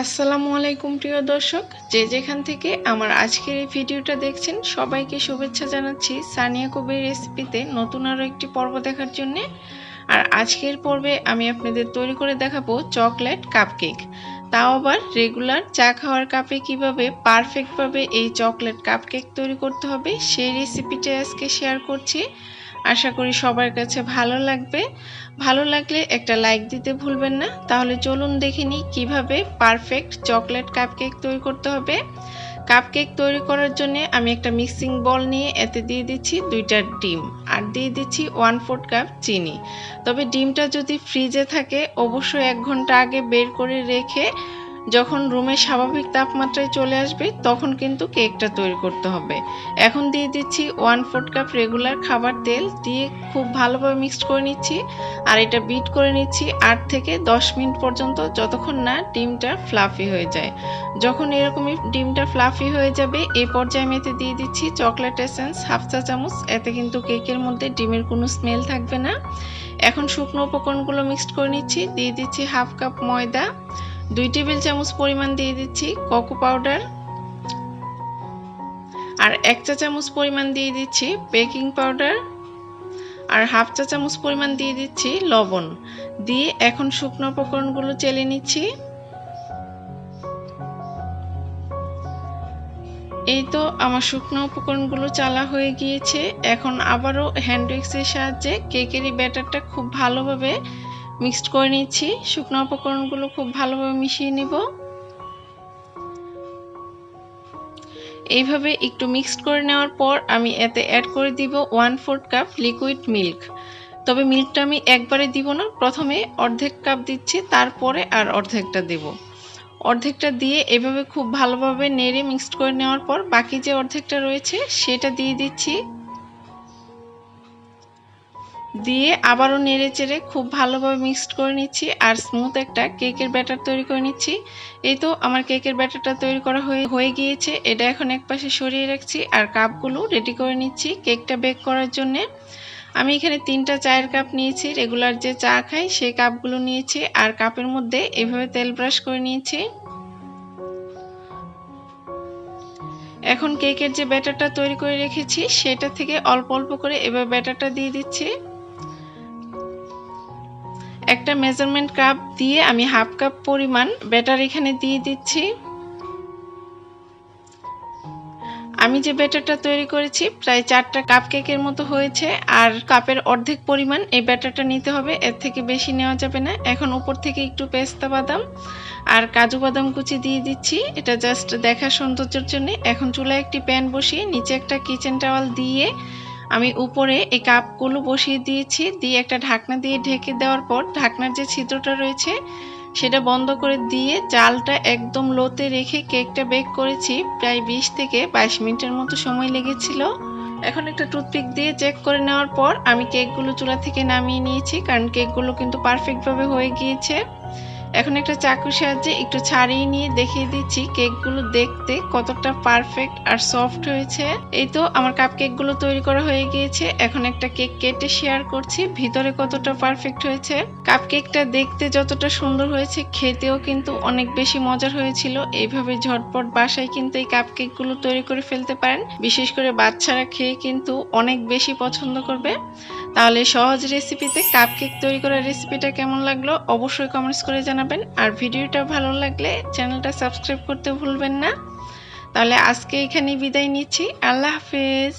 আসসালামু আলাইকুম প্রিয় দর্শক, যে যেখান থেকে আমার আজকের এই ভিডিওটা দেখছেন সবাইকে শুভেচ্ছা জানাচ্ছি সানিয়া কবির রেসিপিতে নতুন আরও একটি পর্ব দেখার জন্য। আর আজকের পর্বে আমি আপনাদের তৈরি করে দেখাবো চকলেট কাপকেক, তাও আবার রেগুলার চা খাওয়ার কাপে কিভাবে পারফেক্টভাবে এই চকলেট কাপকেক তৈরি করতে হবে সেই রেসিপিটা আজকে শেয়ার করছি। আশা করি সবার কাছে ভালো লাগবে। ভালো লাগলে একটা লাইক দিতে ভুলবেন না। তাহলে চলুন দেখে নিই কীভাবে পারফেক্ট চকলেট কাপকেক তৈরি করতে হবে। কাপকেক তৈরি করার জন্য আমি একটা মিক্সিং বল নিয়ে এতে দিয়ে দিচ্ছি 2টা ডিম আর দিয়ে দিচ্ছি 1/4 কাপ চিনি। তবে ডিমটা যদি ফ্রিজে থাকে অবশ্যই 1 ঘন্টা আগে বের করে রেখে যখন রুমের স্বাভাবিক তাপমাত্রায় চলে আসবে তখন কিন্তু কেকটা তৈরি করতে হবে। এখন দিয়ে দিচ্ছি 1/4 কাপ রেগুলার খাবার তেল, দিয়ে খুব ভালোভাবে মিক্সড করে নিচ্ছি আর এটা বিট করে নিচ্ছি 8 থেকে 10 মিনিট পর্যন্ত, যতক্ষণ না ডিমটা ফ্লাফি হয়ে যায়। যখন এরকমই ডিমটা ফ্লাফি হয়ে যাবে এই পর্যায়ে আমি এতে দিয়ে দিচ্ছি চকলেট এসেন্স 1/2 চা চামচ। এতে কিন্তু কেকের মধ্যে ডিমের কোনো স্মেল থাকবে না। এখন শুকনো উপকরণগুলো মিক্সড করে নিচ্ছি। দিয়ে দিচ্ছি 1/2 কাপ ময়দা, 2 টেবিল চামচ পরিমাণ দিয়ে দিচ্ছি কোকো পাউডার আর 1 চা চামচ পরিমাণ দিয়ে দিচ্ছি বেকিং পাউডার আর 1/2 চা চামচ পরিমাণ দিয়ে দিচ্ছি লবণ। দিয়ে এখন শুকনো উপকরণগুলো চেলে নিচ্ছি। এই তো আমার শুকনো উপকরণগুলো চালা হয়ে গিয়েছে। এখন আবারও হ্যান্ড উইক্সের সাহায্যে কেকেরই ব্যাটারটা খুব ভালোভাবে মিক্সড করে নিচ্ছি। শুকনো উপকরণগুলো খুব ভালোভাবে মিশিয়ে নিব। এইভাবে একটু মিক্সড করে নেওয়ার পর আমি এতে অ্যাড করে দিব 1/4 কাপ লিকুইড মিল্ক। তবে মিল্কটা আমি একবারে দিব না, প্রথমে অর্ধেক কাপ দিচ্ছি, তারপরে আর অর্ধেকটা দেব। অর্ধেকটা দিয়ে এভাবে খুব ভালোভাবে নেড়ে মিক্সড করে নেওয়ার পর বাকি যে অর্ধেকটা রয়েছে সেটা দিয়ে দিচ্ছি। দিয়ে আবারও নেড়ে চেড়ে খুব ভালোভাবে মিক্সড করে নিচ্ছি আর স্মুথ একটা কেকের ব্যাটার তৈরি করে নিচ্ছি। এই তো আমার কেকের ব্যাটারটা তৈরি করা হয়ে গিয়েছে। এটা এখন একপাশে সরিয়ে রাখছি আর কাপগুলো রেডি করে নিচ্ছি কেকটা বেক করার জন্য। আমি এখানে 3টা চায়ের কাপ নিয়েছি, রেগুলার যে চা খাই সেই কাপগুলো নিয়েছি আর কাপের মধ্যে এভাবে তেল ব্রাশ করে নিয়েছি। এখন কেকের যে ব্যাটারটা তৈরি করে রেখেছি সেটা থেকে অল্প অল্প করে এভাবে ব্যাটারটা দিয়ে দিচ্ছি। একটা মেজারমেন্ট কাপ দিয়ে আমি 1/2 কাপ পরিমাণ ব্যাটার এখানে দিয়ে দিচ্ছি। আমি যে ব্যাটারটা তৈরি করেছি প্রায় 4টা কাপ কেকের মতো হয়েছে আর কাপের অর্ধেক পরিমাণ এই ব্যাটারটা নিতে হবে, এর থেকে বেশি নেওয়া যাবে না। এখন উপর থেকে একটু পেস্তা বাদাম আর কাজু বাদাম কুচি দিয়ে দিচ্ছি, এটা জাস্ট দেখার সৌন্দর্যের জন্য। এখন চুলায় একটি প্যান বসিয়ে নিচে একটা কিচেন টাওয়াল দিয়ে আমি উপরে এই কাপগুলো বসিয়ে দিয়েছি। দিয়ে একটা ঢাকনা দিয়ে ঢেকে দেওয়ার পর ঢাকনার যে ছিদ্রটা রয়েছে সেটা বন্ধ করে দিয়ে জালটা একদম লোতে রেখে কেকটা বেক করেছি। প্রায় 20 থেকে 22 মিনিটের মতো সময় লেগেছিল। এখন একটা টুথপিক দিয়ে চেক করে নেওয়ার পর আমি কেকগুলো চুলা থেকে নামিয়ে নিয়েছি, কারণ কেকগুলো কিন্তু পারফেক্টভাবে হয়ে গিয়েছে। এখন একটা চাকুর সাহায্যে একটু ছাড়িয়ে নিয়ে দেখিয়ে দিচ্ছি কেকগুলো দেখতে কতটা পারফেক্ট আর সফট হয়েছে। এই তো আমার কাপকেকগুলো তৈরি করা হয়ে গিয়েছে। এখন একটা কেক কেটে শেয়ার করছি ভিতরে কতটা পারফেক্ট হয়েছে। কাপকেকটা দেখতে যতটা সুন্দর হয়েছে খেতেও কিন্তু অনেক বেশি মজার হয়েছিল। এইভাবে ঝটপট বাসায় কিন্তু এই কাপকেকগুলো তৈরি করে ফেলতে পারেন, বিশেষ করে বাচ্চারা খেয়ে কিন্তু অনেক বেশি পছন্দ করবে। তাহলে সহজ রেসিপিতে কাপকেক তৈরি করার রেসিপিটা কেমন লাগলো অবশ্যই কমেন্টস করে জানাবেন। আর ভিডিওটা ভালো লাগলে চ্যানেলটা সাবস্ক্রাইব করতে ভুলবেন না। তাহলে আজকে এখানেই বিদায় নিচ্ছি। আল্লাহ হাফেজ।